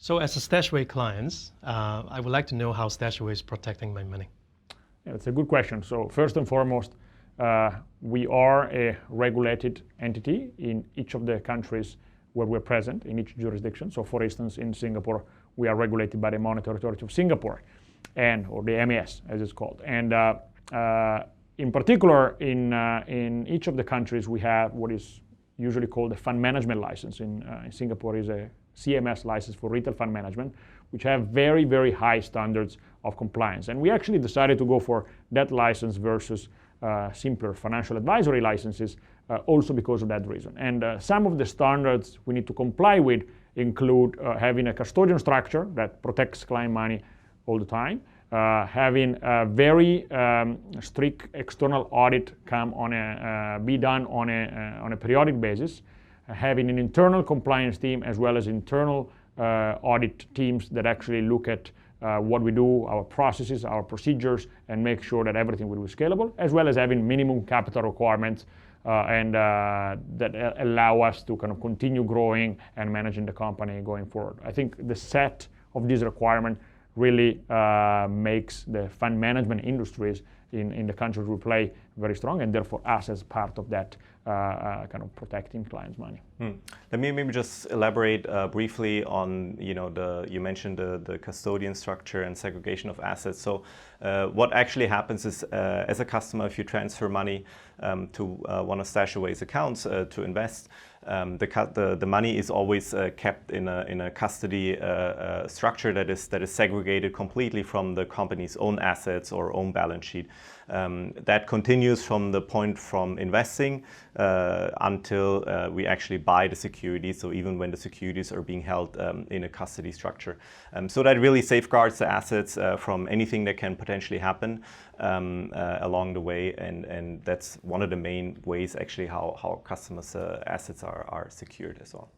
So as a StashAway client, I would like to know how StashAway is protecting my money. Yeah, that's a good question. So first and foremost, we are a regulated entity in each of the countries where we're present, in each jurisdiction. So for instance, in Singapore, we are regulated by the Monetary Authority of Singapore, or the MAS, as it's called. And in particular, in each of the countries, we have what is usually called a fund management license. In Singapore is a CMS license for retail fund management, which have very, very high standards of compliance. And we actually decided to go for that license versus simpler financial advisory licenses, also because of that reason. And some of the standards we need to comply with include having a custodian structure that protects client money all the time, having a very strict external audit be done on a periodic basis, having an internal compliance team as well as internal audit teams that actually look at what we do, our processes, our procedures, and make sure that everything will be scalable, as well as having minimum capital requirements that allow us to kind of continue growing and managing the company going forward. I think the set of these requirements really makes the fund management industries in the countries we play very strong, and therefore us as part of that kind of protecting clients' money. Let me maybe just elaborate briefly on, you mentioned the custodian structure and segregation of assets. So what actually happens is, as a customer, if you transfer money to one of StashAway's accounts to invest, the money is always kept in a custody structure that is segregated completely from the company's own assets or own balance sheet. That continues from the point from investing until we actually buy the securities, so even when the securities are being held in a custody structure. So that really safeguards the assets from anything that can potentially happen along the way, and that's one of the main ways actually how customers' assets are secured as well.